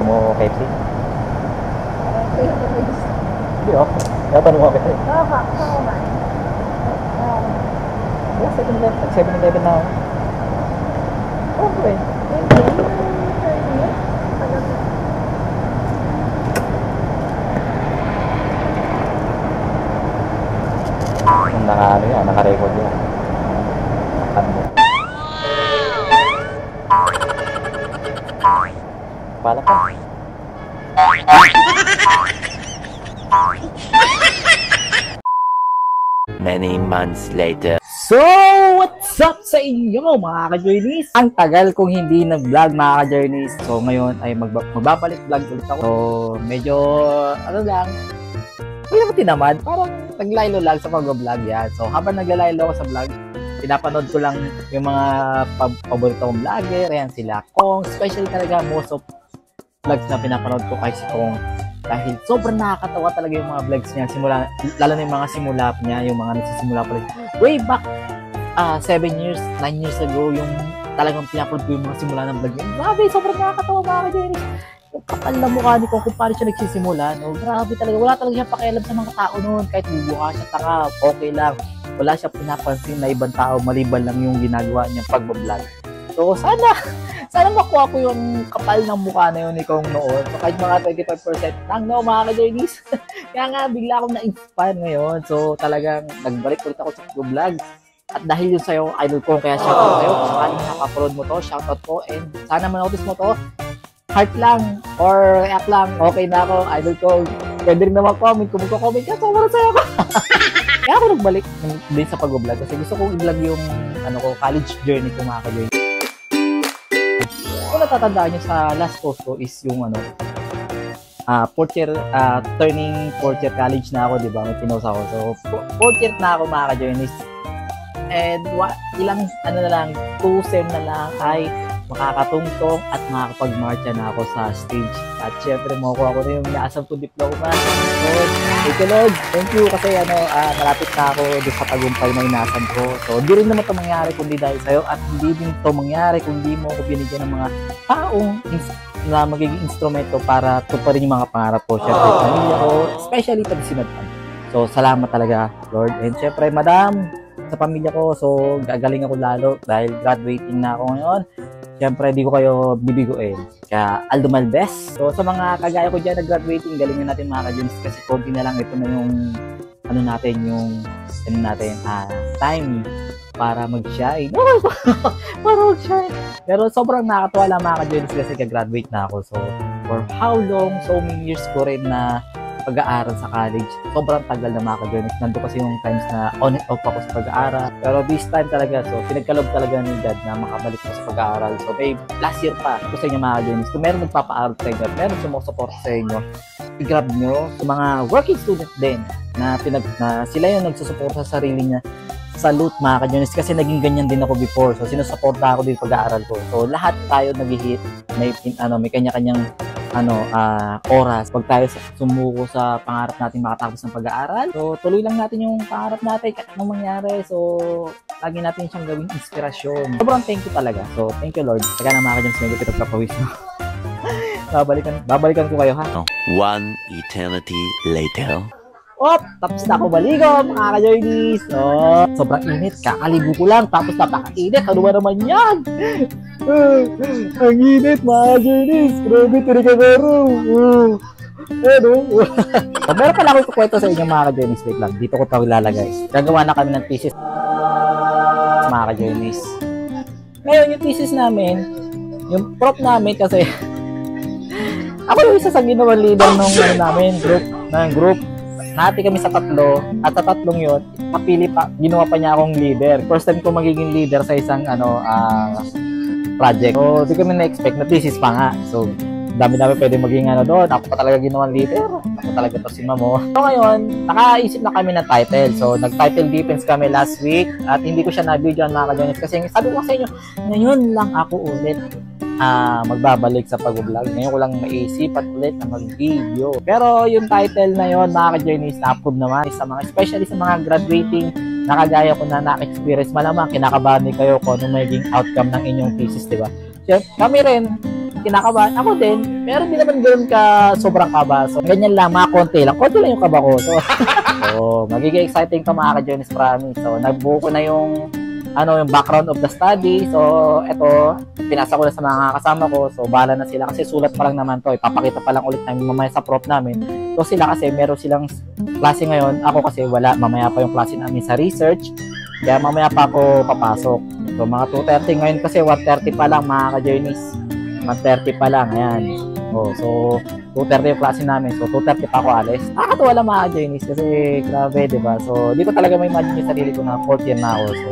mo KFC? Hindi oh. Tatanong mo kita eh. Oo man. Wala 7-Eleven na ako. Okay. Naka-record yan. Pala pa. Many months later. So, what's up sa inyo mga ka-journeys? Ang tagal kong hindi nag-vlog mga ka-journeys. So, ngayon ay magbabalik vlog ulit ako. So, medyo, ano lang, hindi naman tinamad. Parang naglaylo lang sa pag-vlog yan. So, habang naglaylo ako sa vlog, pinapanood ko lang yung mga paborito kong vlogger. Ayan sila Kong. Special talaga most of vlogs na pinapanood ko kay si Kong. Dahil sobrang nakakatawa talaga yung mga vlogs niya. Simula, lalo na yung mga simula niya, yung mga nagsisimula pala. Way back 7 years, 9 years ago, yung talagang pinapanood ko yung mga simula ng vlog niya. Grabe, sobrang nakakatawa mga ka-Jerry. Yung kapal na mukha ni Kong kung paano siya nagsisimula. No? Grabe talaga. Wala talaga siya pakialam sa mga tao noon. Kahit bubuka siya, taka, okay lang. Wala siya pinapansin na ibang tao, maliban lang yung ginagawa niya pag-vlog. So, sana makuha ko yung kapal ng mukha na yun ni Kong noon. So, kahit mga 25% lang, no, mga ka-journeys. Kaya nga, bigla akong na-inspire ngayon. So, talagang nagbalik ulit ako sa vlog. At dahil yun sa'yo, idol ko, kaya shoutout sa'yo. Kung sakaling nakaprood mo to, shoutout ko. And sana manotice mo to, heart lang or react lang. Okay na ako, idol ko. Pwede rin naman comment. Kung magko-comment ka, sobrang sa'yo ako. Kaya ako nagbalik din sa pag-vlog. Kasi gusto kong i-vlog yung college journey ko, mga ka-journeys. Kung natatandaan nyo sa last post ko is yung turning fourth year college na ako, di ba? May pinost ako. So, fourth year na ako mga ka-journeys. And ilang, 2 sem na lang ay makakatungtong at makakapag-marcha na ako sa stage. At syempre, makukuha ko na yung naasam ko diploma. So, thank you Lord. Thank you kasi malapit na ako doon sa tagumpay na inaasam ko. So, hindi rin naman ito mangyari kundi dahil sa'yo at hindi din ito mangyari kundi mo ako binigyan ng mga taong na magiging instrumento para tuparin yung mga pangarap ko. Syempre, pamilya ko, especially pag sinadpan. So, salamat talaga Lord. And syempre, Madam, sa pamilya ko, so gagaling ako lalo dahil graduating na ako ngayon. Siyempre, di ko kayo bibiguin. Kaya, Aldo Malves. So, sa mga kagaya ko dyan na graduating, galingan natin mga ka-Jones kasi konti na lang ito na yung time para mag-shine. Para mag-shine. Pero sobrang nakakatawa lang mga ka-Jones kasi ka-graduate na ako. So, for how long, so many years ko rin na pag-aaral sa college. Sobrang tagal na mga ka-journeys. Nandun kasi yung times na on and off ako sa pag-aaral. Pero this time talaga, so pinagkalob talaga ni God na makabalik ko sa pag-aaral. So babe, last year pa ko sa inyo mga ka-journeys. Kung meron magpapa-aaral sa inyo at meron sumusupport sa inyo, i-grab nyo sa mga working student din na sila yung nagsusupport sa sarili niya. Salute mga ka-journeys kasi naging ganyan din ako before. So sinusuporta ako din pag-aaral ko. So lahat tayo nag-hit, may kanya-kanyang oras pag tayo sumuko sa pangarap natin makatapos ng pag-aaral. So, tuloy lang natin yung pangarap natin kahit anong mangyari. So, lagi natin siyang gawing inspirasyon. Sobrang thank you talaga. So, thank you Lord. Saka na mga ka-Jones, medyo pinagpapawis mo. Babalikan ko kayo ha. One eternity later. Tapos na ako baligo, mga ka-journeys. Sobrang init. Kakaligo ko lang. Tapos napaka-init. Ano ba naman yan? Ang init, mga ka-journeys. Grabe, tirikagaro. Meron pala ako ikukwento sa inyo, mga ka-journeys. Wait lang. Dito ko pa ilalagay. Gagawa na kami ng thesis, mga ka-journeys. Ngayon, yung thesis namin, yung prop namin kasi ako yung isa sa ginawang leader ng group. Nati kami sa tatlo, at sa tatlong yun, ginawa pa niya akong leader. First time ko magiging leader sa isang project. So, di kami na-expect na thesis pa nga. So, dami-dami pwede maging doon. Ako pa talaga ginawang leader. Ako talaga to si Mamo. So, ngayon, nakaisip na kami ng title. So, nag-title defense kami last week at hindi ko siya na-videoan mga ka-Journeys kasi sabi ko sa inyo, ngayon lang ako ulit magbabalik sa pag-vlog. Ngayon ko lang maisipan ulit na mag-video. Pero yung title na yon mga ka-Journeys, na-approve naman sa mga, especially sa mga graduating na kagaya ko na na-experience. Malamang kinakabahan din kayo kung ano magiging outcome ng inyong thesis, di ba? So, kami rin, kinakabahan. Ako din, pero di naman ganoon ka sobrang kaba. So, ganyan lang, mga konti lang yung kaba ko. So, magiging exciting to mga ka-Journeys, promise. So, nagbuo ko na yung background of the study. So, eto, pinasa ko na sa mga kasama ko. So, bahala na sila kasi sulat pa lang naman to. Ipapakita pa lang ulit namin mamaya sa prof namin. So, sila kasi meron silang klase ngayon. Ako kasi wala. Mamaya pa yung klase namin sa research. Kaya mamaya pa ako papasok. So, mga 2:30 ngayon kasi 1:30 pa lang mga ka-Journeys. 1:30 pa lang. Ayan. So, 2:30 yung klase namin. So, 2:30 pa ako alis. Nakakatuwa lang mga ka-Journeys kasi grabe, diba? So, di ko talaga may imagine yung sarili ko na 4th year na ako. So,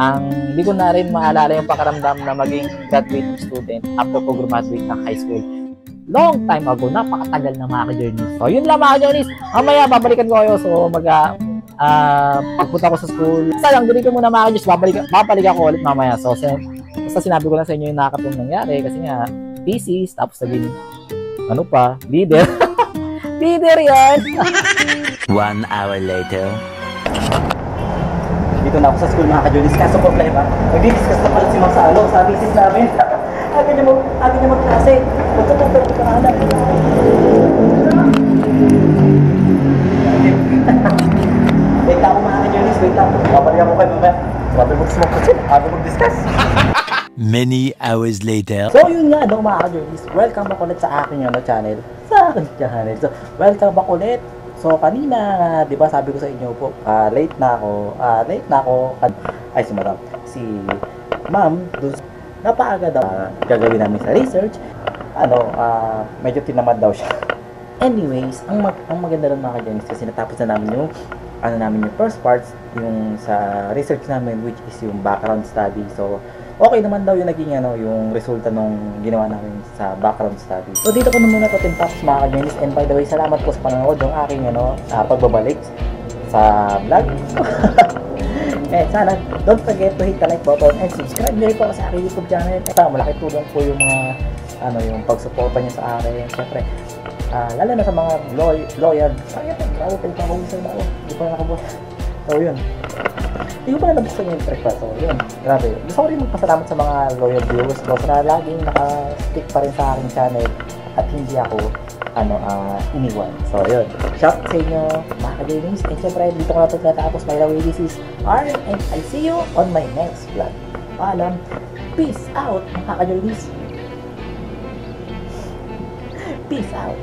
hindi ko na rin maalala yung pakaramdam na maging graduating student after ko graduate ng high school. Long time ago, napakatagal na mga ka-Journeys. So, yun lang mga ka-Journeys. Mamaya, babalikan ko kayo. So, pagpunta ko sa school. Sayang, dito ko muna mga ka-Journeys. Babalik ako ulit mamaya. So, basta sinabi ko lang sa inyo yung nakakatong nangyari. Kasi nga, thesis, tapos sabihin, leader. Leader yan! 1 hour later. Dito na ako sa school mga ka-Journeys. Kaso problema, nag-discuss na pala si Ma'am sa thesis namin. Agad niya mag-klase. Magtututor ko na alam. Wait lang ako mga ka-Journeys, wait lang. Babalik ako kayo mamaya. Sabi mag-smoke kasi, sabi mag-discuss. Many hours later. So yun nga mga ka-Journeys, welcome back ulit sa aking channel. So, welcome back ulit. So kanina, 'di ba sabi ko sa inyo po, late na ako. Ay si Ma'am, napaaga daw gagawin namin sa research. Medyo tinamad daw siya. Anyways, ang maganda lang mga ka-Journeys kasi natapos na namin yung yung first parts yung sa research namin, which is yung background study. So okay naman daw yung naging yung resulta nung ginawa namin sa background study. So dito ko na muna to tintaps mga ka-Journeys, and by the way, salamat po sa panonood ng aking pagbabalik sa vlog. Sana don't forget to hit the like button and subscribe nyo rin po sa aking YouTube channel. Ito, malaki tulong po yung mga yung pagsuporta niyo sa akin. Siyempre, lalo na sa mga loyal. Grabe pa yung pang-uusay na ako. Hindi pa nakabos. So yun. Hindi ko pala nabuksan yung breakfast. So yun, grabe. Gusto ko rin magpasalamat sa mga loyal viewers ko na laging naka-stick pa rin sa aking channel at hindi ako iniwan. So yun, shout sa inyo mga ka-Journeys, and syempre dito ko na ito natapos. My love, this is Aaron, and I'll see you on my next vlog. Paalam, peace out mga ka-Journeys. Peace out.